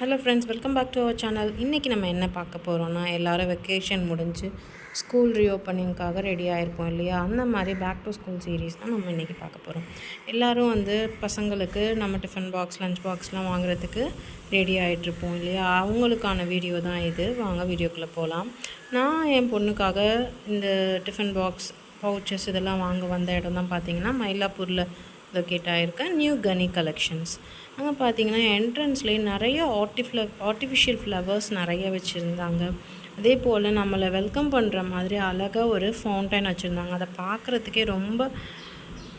Hello friends, welcome back to our channel. இன்றைக்கி நம்ம என்ன பார்க்க போகிறோன்னா, எல்லோரும் வெக்கேஷன் முடிஞ்சு ஸ்கூல் ரீஓப்பனிங்காக ரெடி ஆகிருப்போம் இல்லையா? அந்த மாதிரி பேக் டு ஸ்கூல் சீரீஸ் தான் நம்ம இன்றைக்கி பார்க்க போகிறோம். எல்லோரும் பசங்களுக்கு நம்ம டிஃபன் பாக்ஸ், லஞ்ச் பாக்ஸ்லாம் வாங்குறதுக்கு ரெடி ஆகிட்ருப்போம் இல்லையா? அவங்களுக்கான வீடியோ தான் இது. வாங்க வீடியோக்குள்ளே போகலாம். நான் என் பொண்ணுக்காக இந்த டிஃபன் பாக்ஸ், பவுச்சஸ் இதெல்லாம் வாங்க வந்த இடம் தான் பார்த்திங்கன்னா மயிலாப்பூரில் லொக்கேட் ஆகிருக்க நியூ கனி கலெக்ஷன்ஸ். அங்கே பார்த்தீங்கன்னா என்ட்ரன்ஸ்லேயே நிறைய ஆர்டிஃபிஷியல் ஃப்ளவர்ஸ் நிறைய வச்சுருந்தாங்க. அதே போல் நம்மளை வெல்கம் பண்ணுற மாதிரி அழகாக ஒரு ஃபவுண்டைன் வச்சுருந்தாங்க. அதை பார்க்குறதுக்கே ரொம்ப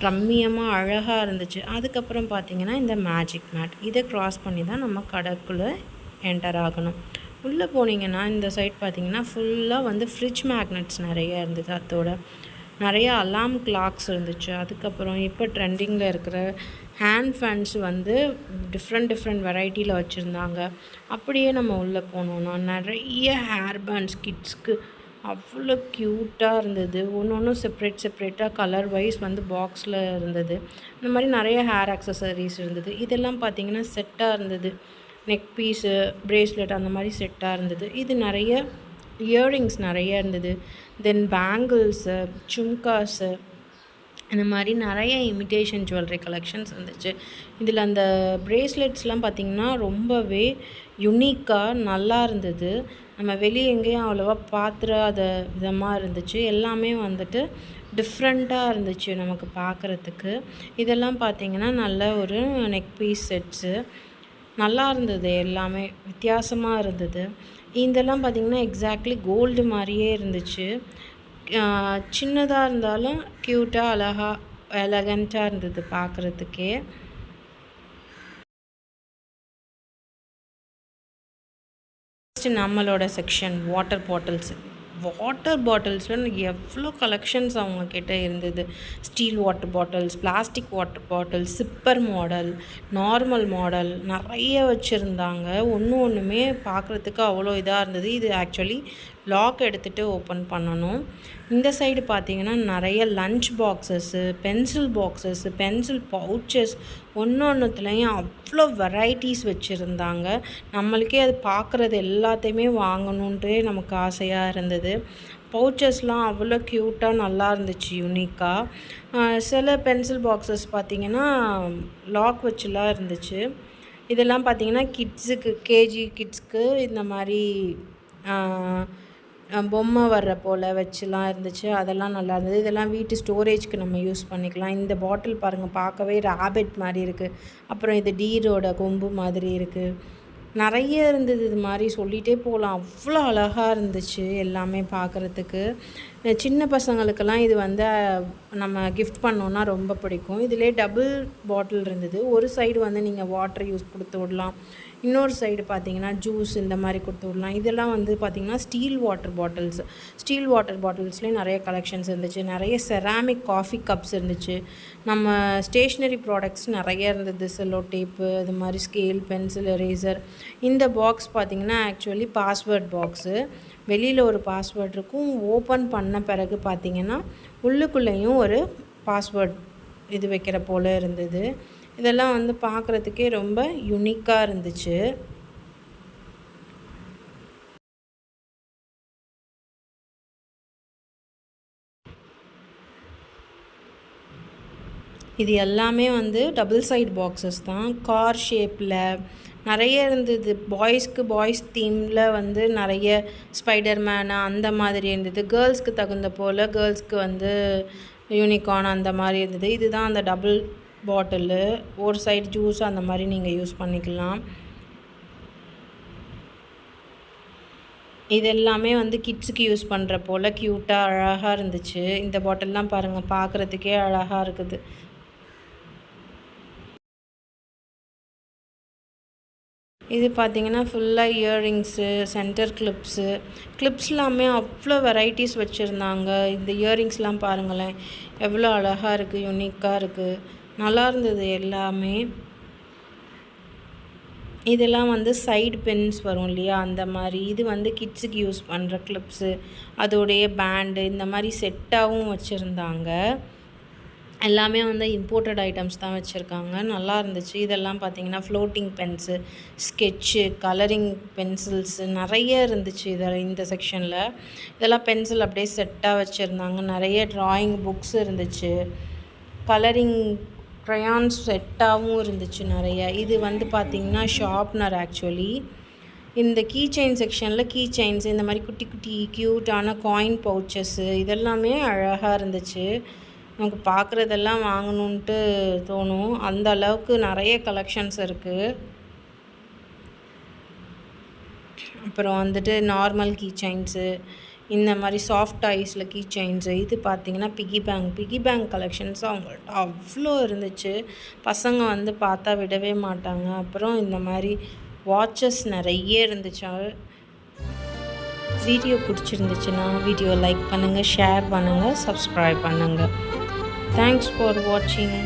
ரம்மியமாக அழகாக இருந்துச்சு. அதுக்கப்புறம் பார்த்திங்கன்னா இந்த மேஜிக் மேட், இதை க்ராஸ் பண்ணி தான் நம்ம கடைக்குள்ளே என்டர் ஆகணும். உள்ளே போனீங்கன்னா இந்த சைட் பார்த்திங்கன்னா ஃபுல்லாக ஃப்ரிட்ஜ் மேக்னெட்ஸ் நிறைய இருந்தது. அதோட நிறைய அலாம் கிளாக்ஸ் இருந்துச்சு. அதுக்கப்புறம் இப்போ ட்ரெண்டிங்கில் இருக்கிற ஹேண்ட் ஃபேன்ஸ் டிஃப்ரெண்ட் வெரைட்டியில் வச்சுருந்தாங்க. அப்படியே நம்ம உள்ளே போனோன்னா நிறைய ஹேர் பேண்ட்ஸ் கிட்ஸ்க்கு அவ்வளோ க்யூட்டாக இருந்தது. ஒன்று செப்ரேட்டாக கலர் வைஸ் பாக்ஸில் இருந்தது. இந்த மாதிரி நிறைய ஹேர் அக்சசரிஸ் இருந்தது. இதெல்லாம் பார்த்திங்கன்னா செட்டாக இருந்தது. நெக் பீஸு, ப்ரேஸ்லெட் அந்த மாதிரி செட்டாக இருந்தது. இது நிறைய இயரிங்ஸ் நிறைய இருந்தது. தென் பேங்கிள்ஸு, சும்காஸு, இந்த மாதிரி நிறைய இமிட்டேஷன் ஜுவல்லரி கலெக்ஷன்ஸ் இருந்துச்சு. இதில் அந்த ப்ரேஸ்லெட்ஸ்லாம் பார்த்திங்கன்னா ரொம்பவே யுனிக்காக நல்லா இருந்தது. நம்ம வெளியே எங்கேயும் அவ்வளோவா பார்த்துறாத விதமாக இருந்துச்சு. எல்லாமே டிஃப்ரெண்ட்டாக இருந்துச்சு நமக்கு பார்க்குறதுக்கு. இதெல்லாம் பார்த்திங்கன்னா நல்ல ஒரு நெக் பீஸ் செட்ஸு நல்லா இருந்தது. எல்லாமே வித்தியாசமாக இருந்தது. இதெல்லாம் பார்த்திங்கன்னா எக்ஸாக்ட்லி கோல்டு மாதிரியே இருந்துச்சு. சின்னதாக இருந்தாலும் க்யூட்டாக அழகாக எலகண்ட்டாக இருந்தது பார்க்குறதுக்கே. நம்மளோட செக்ஷன் வாட்டர் பாட்டில்ஸில் எவ்வளோ கலெக்ஷன்ஸ் அவங்கக்கிட்ட இருந்தது. Steel water bottles, plastic water bottles, sipper model, normal model நிறைய வச்சுருந்தாங்க. ஒன்றுமே பார்க்குறதுக்கு அவ்வளோ இதாக இருந்தது. இது ஆக்சுவலி லாக் எடுத்துகிட்டு ஓப்பன் பண்ணணும். இந்த சைடு பார்த்திங்கன்னா நிறைய லஞ்ச் பாக்ஸஸ்ஸு, பென்சில் பவுச்சஸ், ஒன்றுத்துலேயும் அவ்வளோ வெரைட்டிஸ் வச்சுருந்தாங்க. நம்மளுக்கே அது பார்க்குறது எல்லாத்தையுமே வாங்கணுன்றே நமக்கு ஆசையாக இருந்தது. பவுச்சஸ்லாம் அவ்வளோ க்யூட்டாக நல்லா இருந்துச்சு, யூனிக்காக. சில பென்சில் பாக்ஸஸ் பார்த்திங்கன்னா லாக் வச்சுலாம் இருந்துச்சு. இதெல்லாம் பார்த்திங்கன்னா கிட்ஸுக்கு, கேஜி கிட்ஸ்க்கு இந்த மாதிரி பொம்மை வர்ற போல் வச்சுலாம் இருந்துச்சு. அதெல்லாம் நல்லா இருந்தது. இதெல்லாம் வீட்டு ஸ்டோரேஜ்க்கு நம்ம யூஸ் பண்ணிக்கலாம். இந்த பாட்டில் பாருங்கள், பார்க்கவே ராபிட் மாதிரி இருக்குது. அப்புறம் இது டீரோட கொம்பு மாதிரி இருக்குது. நிறைய இருந்தது. இது மாதிரி சொல்லிகிட்டே போகலாம். அவ்வளோ அழகாக இருந்துச்சு எல்லாமே பார்க்குறதுக்கு. சின்ன பசங்களுக்கெல்லாம் இது நம்ம கிஃப்ட் பண்ணோன்னா ரொம்ப பிடிக்கும். இதிலே டபுள் பாட்டில் இருந்தது. ஒரு சைடு நீங்கள் வாட்டர் யூஸ் கொடுத்து விடலாம், இன்னொரு சைடு பார்த்திங்கன்னா ஜூஸ் இந்த மாதிரி கொடுத்து விடலாம். இதெல்லாம் பார்த்திங்கன்னா ஸ்டீல் வாட்டர் பாட்டில்ஸ்லேயும் நிறைய கலெக்ஷன்ஸ் இருந்துச்சு. நிறைய செராமிக் காஃபி கப்ஸ் இருந்துச்சு. நம்ம ஸ்டேஷ்னரி ப்ராடக்ட்ஸ் நிறைய இருந்தது. செல்லோ டேப்பு, இது மாதிரி ஸ்கேல், பென்சில், எரேசர். இந்த பாக்ஸ் பார்த்திங்கன்னா ஆக்சுவலி பாஸ்வேர்ட் பாக்ஸு. வெளியில் ஒரு பாஸ்வேர்ட் இருக்கும். ஓப்பன் பண்ண பிறகு பார்த்திங்கன்னா உள்ளுக்குள்ளேயும் ஒரு பாஸ்வேர்ட் இது வைக்கிற போல் இருந்தது. இதெல்லாம் பார்க்குறதுக்கே ரொம்ப யுனிக்காக இருந்துச்சு. இது எல்லாமே டபுள் சைட் பாக்ஸஸ் தான். கார் ஷேப்பில் நிறைய இருந்தது. பாய்ஸ் தீமில் நிறைய ஸ்பைடர்மேனு அந்த மாதிரி இருந்தது. கேர்ள்ஸ்க்கு தகுந்த போல் கேர்ள்ஸ்க்கு யூனிகார்ன் அந்த மாதிரி இருந்தது. இதுதான் அந்த டபுள் பாட்டிலு. ஒரு சைடு ஜூஸ் அந்த மாதிரி நீங்கள் யூஸ் பண்ணிக்கலாம். இது எல்லாமே கிட்ஸுக்கு யூஸ் பண்ணுற போல் க்யூட்டாக அழகாக இருந்துச்சு. இந்த பாட்டில்லாம் பாருங்கள், பார்க்குறதுக்கே அழகாக இருக்குது. இது பார்த்திங்கன்னா ஃபுல்லாக இயரிங்ஸு, சென்டர் கிளிப்ஸ்லாமே அவ்வளோ வெரைட்டிஸ் வச்சுருந்தாங்க. இந்த இயரிங்ஸ்லாம் பாருங்களேன், எவ்வளோ அழகாக இருக்குது, யூனிக்காக இருக்குது. நல்லா இருந்தது எல்லாமே. இதெல்லாம் சைடு பென்ஸ் வரும் இல்லையா, அந்த மாதிரி. இது கிட்ஸுக்கு யூஸ் பண்ணுற கிளிப்ஸு, அதோடைய பேண்டு இந்த மாதிரி செட்டாகவும் வச்சுருந்தாங்க. எல்லாமே வந்து இம்போர்ட்டட் ஐட்டம்ஸ் தான் வச்சுருக்காங்க. நல்லா இருந்துச்சு. இதெல்லாம் பார்த்தீங்கன்னா floating Benz, sketch, colouring pencils நிறைய இருந்துச்சு இந்த செக்ஷனில். இதெல்லாம் பென்சில் அப்படியே செட்டாக வச்சுருந்தாங்க. நிறைய ட்ராயிங் புக்ஸ் இருந்துச்சு. கலரிங் க்ரையான்ஸ் செட்டாகவும் இருந்துச்சு நிறைய. இது வந்து பார்த்திங்கன்னா ஷார்ப்னர் ஆக்சுவலி. இந்த கீ செயின் செக்ஷனில் கீ செயின்ஸ் இந்த மாதிரி குட்டி குட்டி க்யூட்டான காயின் பவுச்சஸ்ஸு இதெல்லாமே அழகாக இருந்துச்சு. நமக்கு பார்க்குறதெல்லாம் வாங்கணுன்ட்டு தோணும். அந்த அளவுக்கு நிறைய கலெக்ஷன்ஸ் இருக்குது. அப்புறம் வந்துட்டு நார்மல் கீ செயின்ஸு, இந்த மாதிரி சாஃப்ட் டாய்ஸில் கீ செயின்ஸு. இது பார்த்திங்கன்னா பிகி பேங்க் கலெக்ஷன்ஸ் அவங்கள்ட்ட அவ்வளோ இருந்துச்சு. பசங்க வந்து பார்த்தா விடவே மாட்டாங்க. அப்புறம் இந்த மாதிரி வாட்சஸ் நிறைய இருந்துச்சு. வீடியோ பிடிச்சிருந்துச்சுன்னா வீடியோ லைக் பண்ணுங்கள், ஷேர் பண்ணுங்கள், சப்ஸ்கிரைப் பண்ணுங்கள். தேங்க்ஸ் ஃபார் வாட்சிங்.